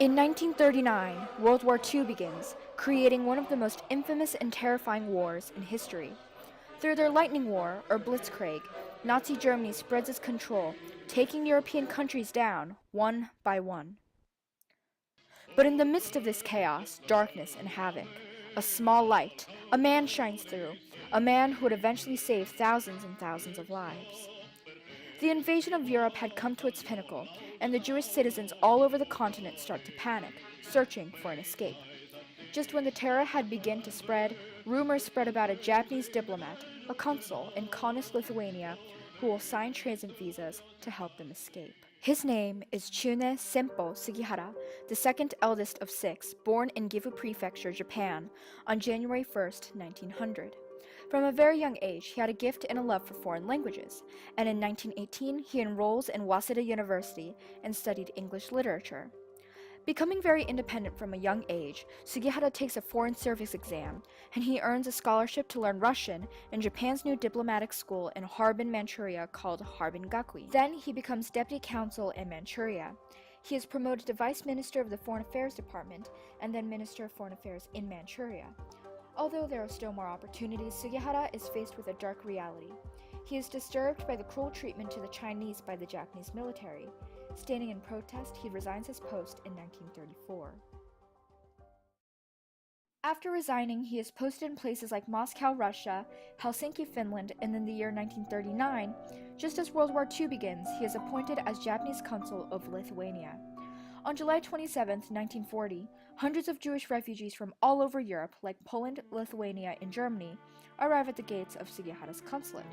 In 1939, World War II begins, creating one of the most infamous and terrifying wars in history. Through their Lightning War, or Blitzkrieg, Nazi Germany spreads its control, taking European countries down, one by one. But in the midst of this chaos, darkness, and havoc, a small light, a man shines through, a man who would eventually save thousands and thousands of lives. The invasion of Europe had come to its pinnacle, and the Jewish citizens all over the continent start to panic, searching for an escape. Just when the terror had begun to spread, rumors spread about a Japanese diplomat, a consul in Kaunas, Lithuania, who will sign transit visas to help them escape. His name is Chuine Senpo Sugihara, the second eldest of six, born in Gifu Prefecture, Japan, on January 1st, 1900. From a very young age, he had a gift and a love for foreign languages, and in 1918 he enrolls in Waseda University and studied English literature. Becoming very independent from a young age, Sugihara takes a foreign service exam, and he earns a scholarship to learn Russian in Japan's new diplomatic school in Harbin, Manchuria called Harbin Gakui. Then he becomes deputy consul in Manchuria. He is promoted to vice minister of the Foreign Affairs Department and then minister of Foreign Affairs in Manchuria. Although there are still more opportunities, Sugihara is faced with a dark reality. He is disturbed by the cruel treatment to the Chinese by the Japanese military. Standing in protest, he resigns his post in 1934. After resigning, he is posted in places like Moscow, Russia, Helsinki, Finland, and in the year 1939, just as World War II begins, he is appointed as Japanese consul of Lithuania. On July 27, 1940, hundreds of Jewish refugees from all over Europe, like Poland, Lithuania, and Germany, arrive at the gates of Sugihara's consulate.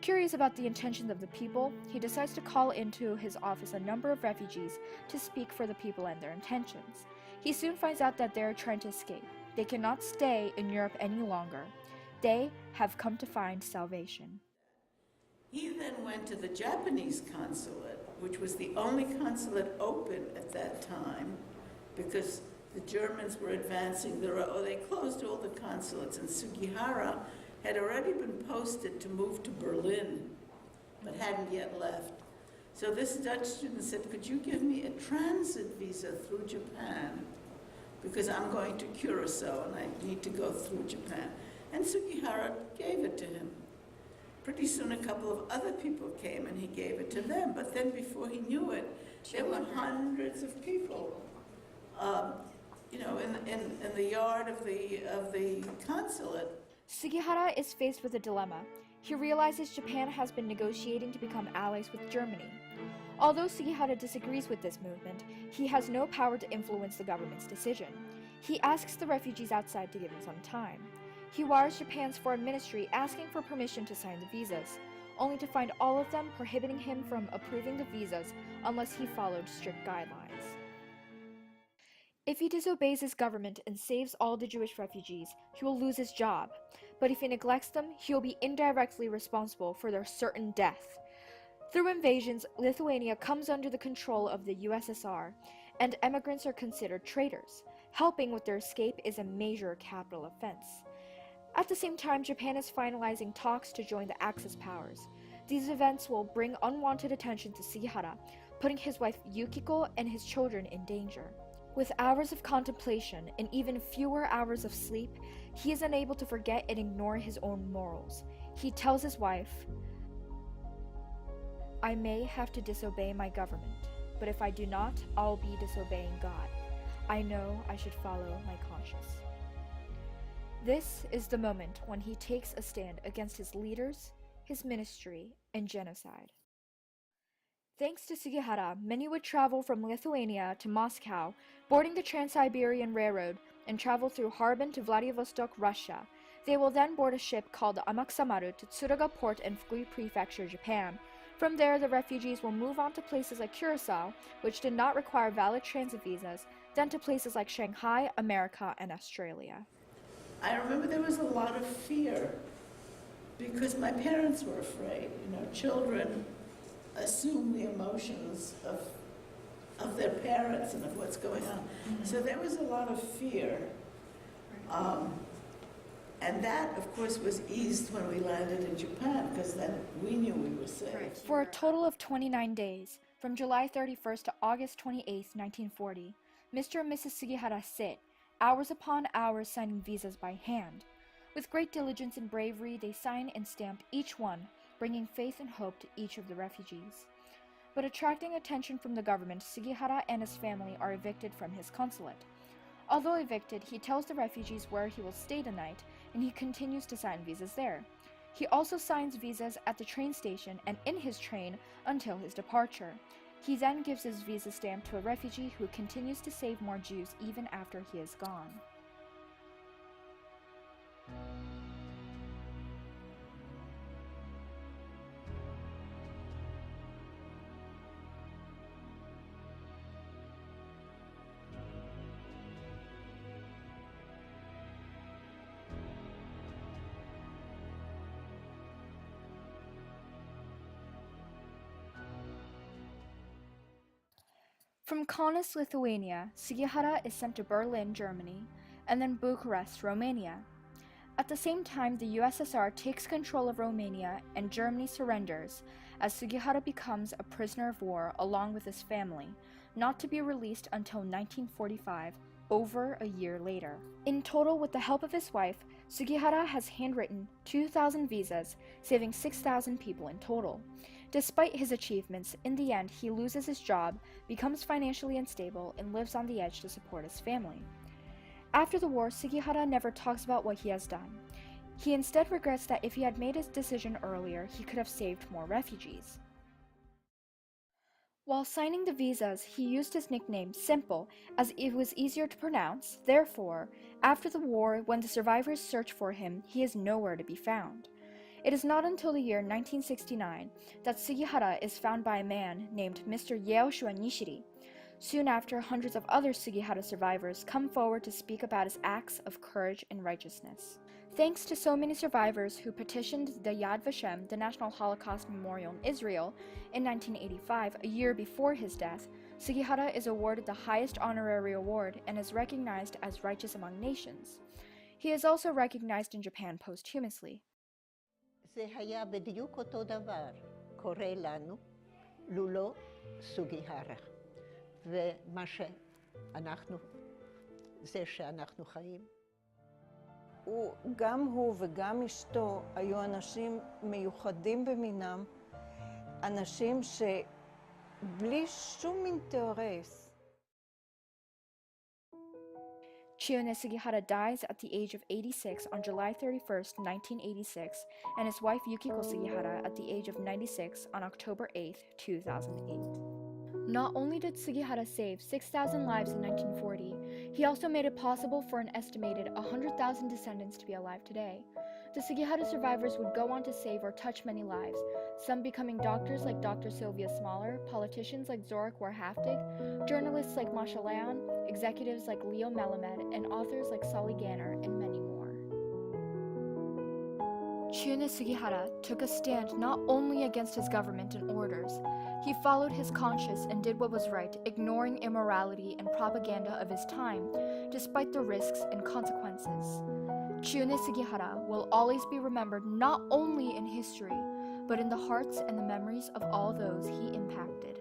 Curious about the intentions of the people, he decides to call into his office a number of refugees to speak for the people and their intentions. He soon finds out that they are trying to escape. They cannot stay in Europe any longer. They have come to find salvation. He then went to the Japanese consulate, which was the only consulate open at that time, because the Germans were advancing. They closed all the consulates, and Sugihara had already been posted to move to Berlin, but hadn't yet left. So this Dutch student said, could you give me a transit visa through Japan? Because I'm going to Curacao and I need to go through Japan. And Sugihara gave it to him. Pretty soon a couple of other people came and he gave it to them, but then before he knew it, there were hundreds of people in the yard of the consulate. Sugihara is faced with a dilemma. He realizes Japan has been negotiating to become allies with Germany. Although Sugihara disagrees with this movement, he has no power to influence the government's decision. He asks the refugees outside to give him some time. He wires Japan's foreign ministry asking for permission to sign the visas, only to find all of them prohibiting him from approving the visas unless he followed strict guidelines. If he disobeys his government and saves all the Jewish refugees, he will lose his job, but if he neglects them, he will be indirectly responsible for their certain death. Through invasions, Lithuania comes under the control of the USSR, and emigrants are considered traitors. Helping with their escape is a major capital offense. At the same time, Japan is finalizing talks to join the Axis powers. These events will bring unwanted attention to Sugihara, putting his wife Yukiko and his children in danger. With hours of contemplation and even fewer hours of sleep, he is unable to forget and ignore his own morals. He tells his wife, "I may have to disobey my government, but if I do not, I'll be disobeying God. I know I should follow my conscience." This is the moment when he takes a stand against his leaders, his ministry, and genocide. Thanks to Sugihara, many would travel from Lithuania to Moscow, boarding the Trans-Siberian Railroad, and travel through Harbin to Vladivostok, Russia. They will then board a ship called the Amakusamaru to Tsuruga Port in Fukui Prefecture, Japan. From there, the refugees will move on to places like Curacao, which did not require valid transit visas, then to places like Shanghai, America, and Australia. I remember there was a lot of fear because my parents were afraid. Children assume the emotions of their parents and of what's going on. Mm-hmm. So there was a lot of fear. And that, of course, was eased when we landed in Japan, because then we knew we were safe. Right. For a total of 29 days, from July 31st to August 28, 1940, Mr. and Mrs. Sugihara sit, hours upon hours signing visas by hand. With great diligence and bravery, they sign and stamp each one, bringing faith and hope to each of the refugees. But attracting attention from the government, Sugihara and his family are evicted from his consulate. Although evicted, he tells the refugees where he will stay the night, and he continues to sign visas there. He also signs visas at the train station and in his train until his departure. He then gives his visa stamp to a refugee who continues to save more Jews even after he is gone. From Kaunas, Lithuania, Sugihara is sent to Berlin, Germany, and then Bucharest, Romania. At the same time, the USSR takes control of Romania and Germany surrenders as Sugihara becomes a prisoner of war along with his family, not to be released until 1945, over a year later. In total, with the help of his wife, Sugihara has handwritten 2,000 visas, saving 6,000 people in total. Despite his achievements, in the end, he loses his job, becomes financially unstable, and lives on the edge to support his family. After the war, Sugihara never talks about what he has done. He instead regrets that if he had made his decision earlier, he could have saved more refugees. While signing the visas, he used his nickname Simple, as it was easier to pronounce. Therefore, after the war, when the survivors search for him, he is nowhere to be found. It is not until the year 1969 that Sugihara is found by a man named Mr. Yoshua Nishiri. Soon after, hundreds of other Sugihara survivors come forward to speak about his acts of courage and righteousness. Thanks to so many survivors who petitioned the Yad Vashem, the National Holocaust Memorial in Israel, in 1985, a year before his death, Sugihara is awarded the highest honorary award and is recognized as righteous among nations. He is also recognized in Japan posthumously. זה היה בדיוק אותו דבר קורה לנו לולא סוגיהרה. ומה שאנחנו, זה שאנחנו חיים. גם הוא וגם אשתו היו אנשים מיוחדים במינם, אנשים שבלי שום אינטרס. Chuine Sugihara dies at the age of 86 on July 31st, 1986, and his wife Yukiko Sugihara at the age of 96 on October 8, 2008. Not only did Sugihara save 6,000 lives in 1940, he also made it possible for an estimated 100,000 descendants to be alive today. The Sugihara survivors would go on to save or touch many lives, some becoming doctors like Dr. Sylvia Smaller, politicians like Zorik Warhaftig, journalists like Masha Leon, executives like Leo Melamed, and authors like Sally Ganner, and many more. Chuine Sugihara took a stand not only against his government and orders. He followed his conscience and did what was right, ignoring immorality and propaganda of his time, despite the risks and consequences. Chuine Sugihara will always be remembered not only in history, but in the hearts and the memories of all those he impacted.